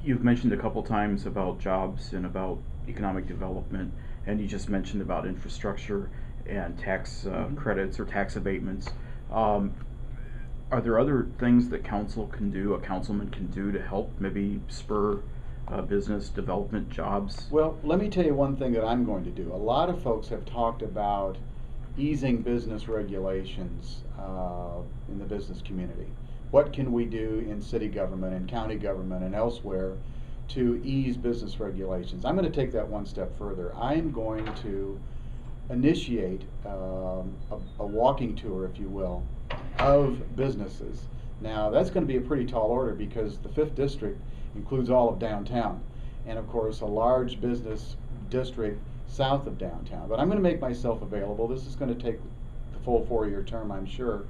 You've mentioned a couple times about jobs and about economic development, and you just mentioned about infrastructure and tax credits or tax abatements. Um, are there other things that council can do, a councilman can do to help maybe spur business development, jobs? Well, let me tell you one thing that I'm going to do. A lot of folks have talked about easing business regulations in the business community. What can we do in city government and county government and elsewhere to ease business regulations? I'm going to take that one step further. I'm going to initiate a walking tour, if you will, of businesses. Now, that's going to be a pretty tall order because the 5th District includes all of downtown, and of course, a large business district south of downtown. But I'm going to make myself available. This is going to take the full 4-year term, I'm sure,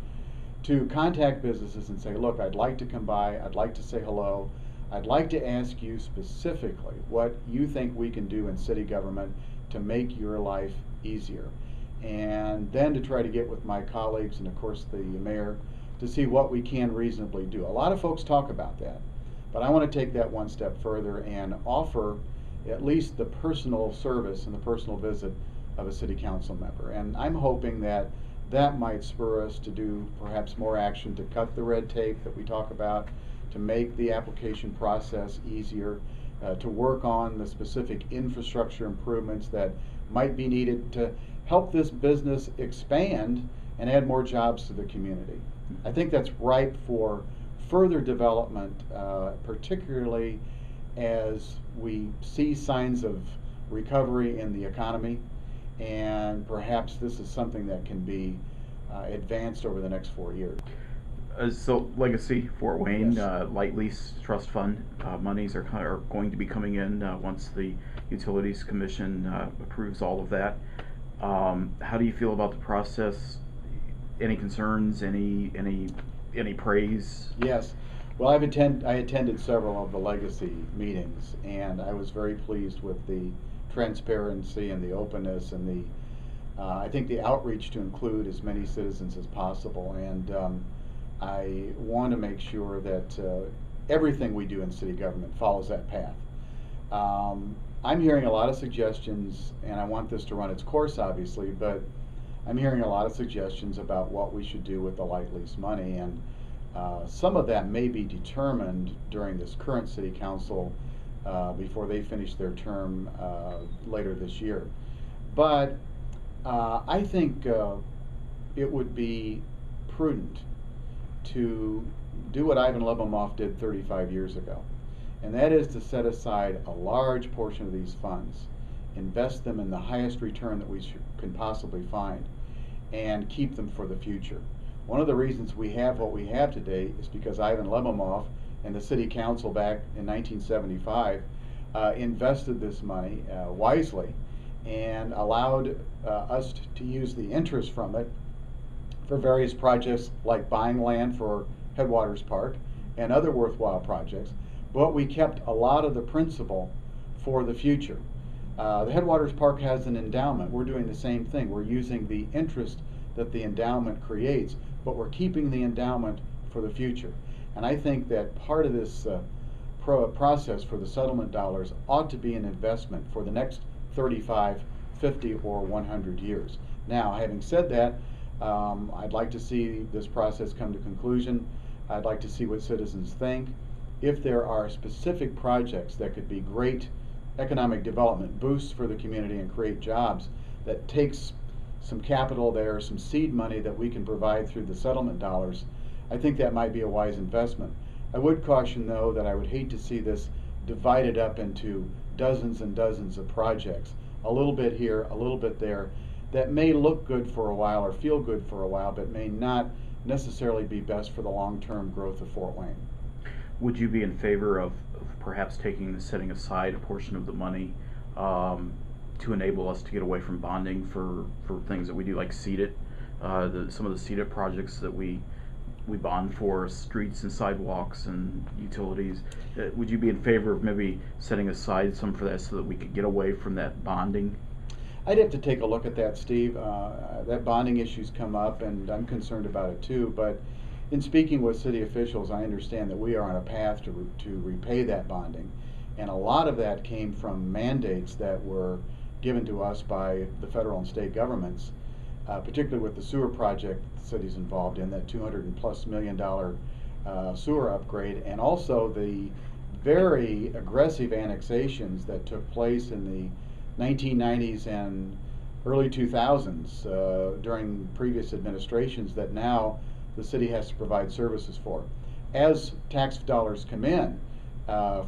to contact businesses and say, look, I'd like to come by, I'd like to say hello, I'd like to ask you specifically what you think we can do in city government to make your life easier. And then to try to get with my colleagues and, of course, the mayor to see what we can reasonably do. A lot of folks talk about that, but I want to take that one step further and offer at least the personal service and the personal visit of a city council member. And I'm hoping that that might spur us to do perhaps more action to cut the red tape that we talk about, to make the application process easier, to work on the specific infrastructure improvements that might be needed to help this business expand and add more jobs to the community. I think that's ripe for further development, particularly as we see signs of recovery in the economy, and perhaps this is something that can be advanced over the next 4 years. So Legacy, Fort Wayne, Yes. Light Lease Trust Fund monies are going to be coming in once the Utilities Commission approves all of that. How do you feel about the process? Any concerns? Any praise? Yes. Well, I attended several of the legacy meetings, and I was very pleased with the transparency and the openness and I think the outreach to include as many citizens as possible. And I want to make sure that everything we do in city government follows that path. I'm hearing a lot of suggestions, and I want this to run its course, obviously, but I'm hearing a lot of suggestions about what we should do with the light lease money, and some of that may be determined during this current city council before they finish their term later this year. But I think it would be prudent to do what Ivan Lebemoff did 35 years ago, and that is to set aside a large portion of these funds, invest them in the highest return that we can possibly find, and keep them for the future. One of the reasons we have what we have today is because Ivan Lebemoff and the city council back in 1975 invested this money wisely and allowed us to use the interest from it for various projects like buying land for Headwaters Park and other worthwhile projects, but we kept a lot of the principal for the future. The Headwaters Park has an endowment. We're doing the same thing. We're using the interest that the endowment creates, but we're keeping the endowment for the future. And I think that part of this process for the settlement dollars ought to be an investment for the next 35, 50, or 100 years. Now, having said that, I'd like to see this process come to conclusion. I'd like to see what citizens think. If there are specific projects that could be great economic development boosts for the community and create jobs, that takes some capital there, some seed money that we can provide through the settlement dollars, I think that might be a wise investment. I would caution, though, that I would hate to see this divided up into dozens and dozens of projects, a little bit here, a little bit there, that may look good for a while or feel good for a while, but may not necessarily be best for the long-term growth of Fort Wayne. Would you be in favor of perhaps setting aside a portion of the money to enable us to get away from bonding for things that we do, like seeded, some of the seeded projects that we bond for, streets and sidewalks and utilities? Would you be in favor of maybe setting aside some for that so that we could get away from that bonding? I'd have to take a look at that, Steve. That bonding issue's come up, and I'm concerned about it too. But in speaking with city officials, I understand that we are on a path to repay that bonding. And a lot of that came from mandates that were given to us by the federal and state governments, particularly with the sewer project the city's involved in, that $200+ million sewer upgrade, and also the very aggressive annexations that took place in the 1990s and early 2000s during previous administrations that now the city has to provide services for. As tax dollars come in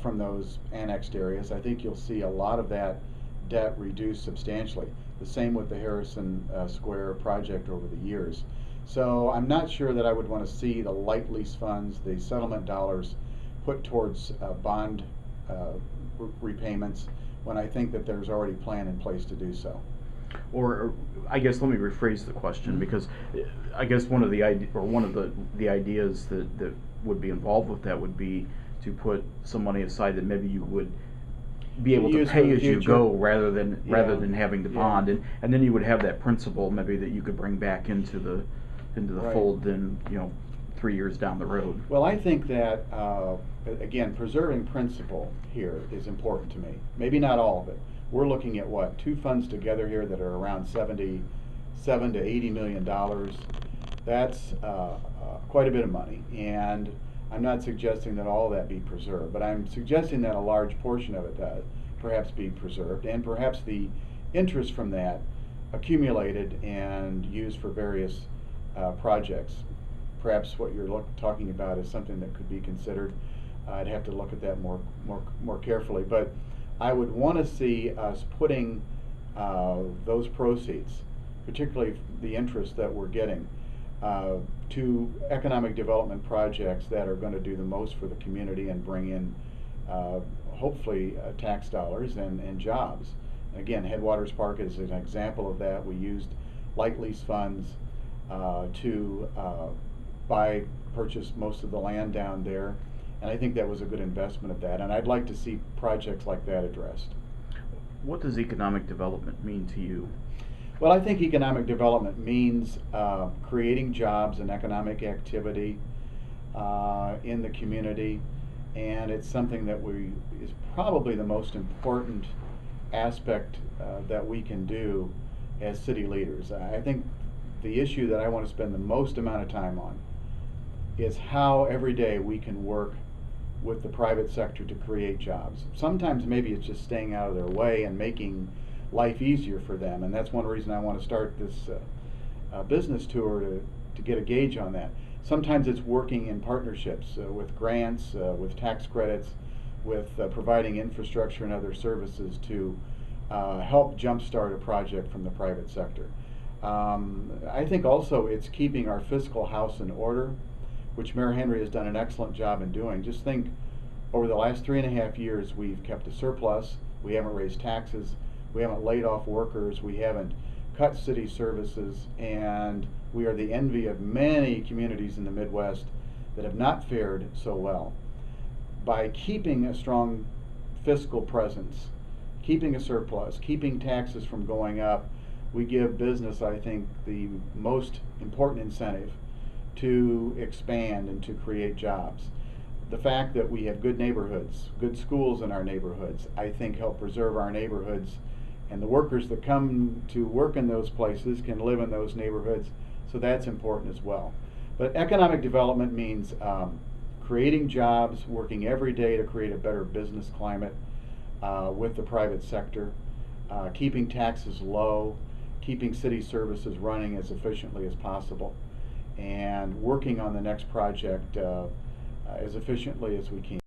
from those annexed areas, I think you'll see a lot of that debt reduced substantially. The same with the Harrison Square project over the years. So I'm not sure that I would want to see the light lease funds, the settlement dollars, put towards bond repayments when I think that there's already a plan in place to do so. Or I guess let me rephrase the question, because I guess one of the ideas that would be involved with that would be to put some money aside that maybe you would be able to pay as you go rather than having to bond, and then you would have that principal maybe that you could bring back into the fold then 3 years down the road. Well, I think that again, preserving principal here is important to me. Maybe not all of it. We're looking at what, two funds together here that are around $77 to $80 million. That's quite a bit of money, and I'm not suggesting that all of that be preserved, but I'm suggesting that a large portion of it perhaps be preserved, and perhaps the interest from that accumulated and used for various projects. Perhaps what you're talking about is something that could be considered. I'd have to look at that more carefully, but I would want to see us putting those proceeds, particularly the interest that we're getting, to economic development projects that are going to do the most for the community and bring in hopefully tax dollars and jobs. Again, Headwaters Park is an example of that. We used light lease funds to purchase most of the land down there, and I think that was a good investment of that, and I'd like to see projects like that addressed. What does economic development mean to you? Well, I think economic development means creating jobs and economic activity in the community, and it's something that is probably the most important aspect that we can do as city leaders. I think the issue that I want to spend the most amount of time on is how every day we can work with the private sector to create jobs. Sometimes maybe it's just staying out of their way and making life easier for them, and that's one reason I want to start this business tour to get a gauge on that. Sometimes it's working in partnerships with grants, with tax credits, with providing infrastructure and other services to help jumpstart a project from the private sector. I think also it's keeping our fiscal house in order, which Mayor Henry has done an excellent job in doing. Just think, over the last 3.5 years, we've kept a surplus, we haven't raised taxes, we haven't laid off workers, we haven't cut city services, and we are the envy of many communities in the Midwest that have not fared so well. By keeping a strong fiscal presence, keeping a surplus, keeping taxes from going up, we give business, I think, the most important incentive to expand and to create jobs. The fact that we have good neighborhoods, good schools in our neighborhoods, I think help preserve our neighborhoods, and the workers that come to work in those places can live in those neighborhoods, so that's important as well. But economic development means creating jobs, working every day to create a better business climate with the private sector, keeping taxes low, keeping city services running as efficiently as possible, and working on the next project as efficiently as we can.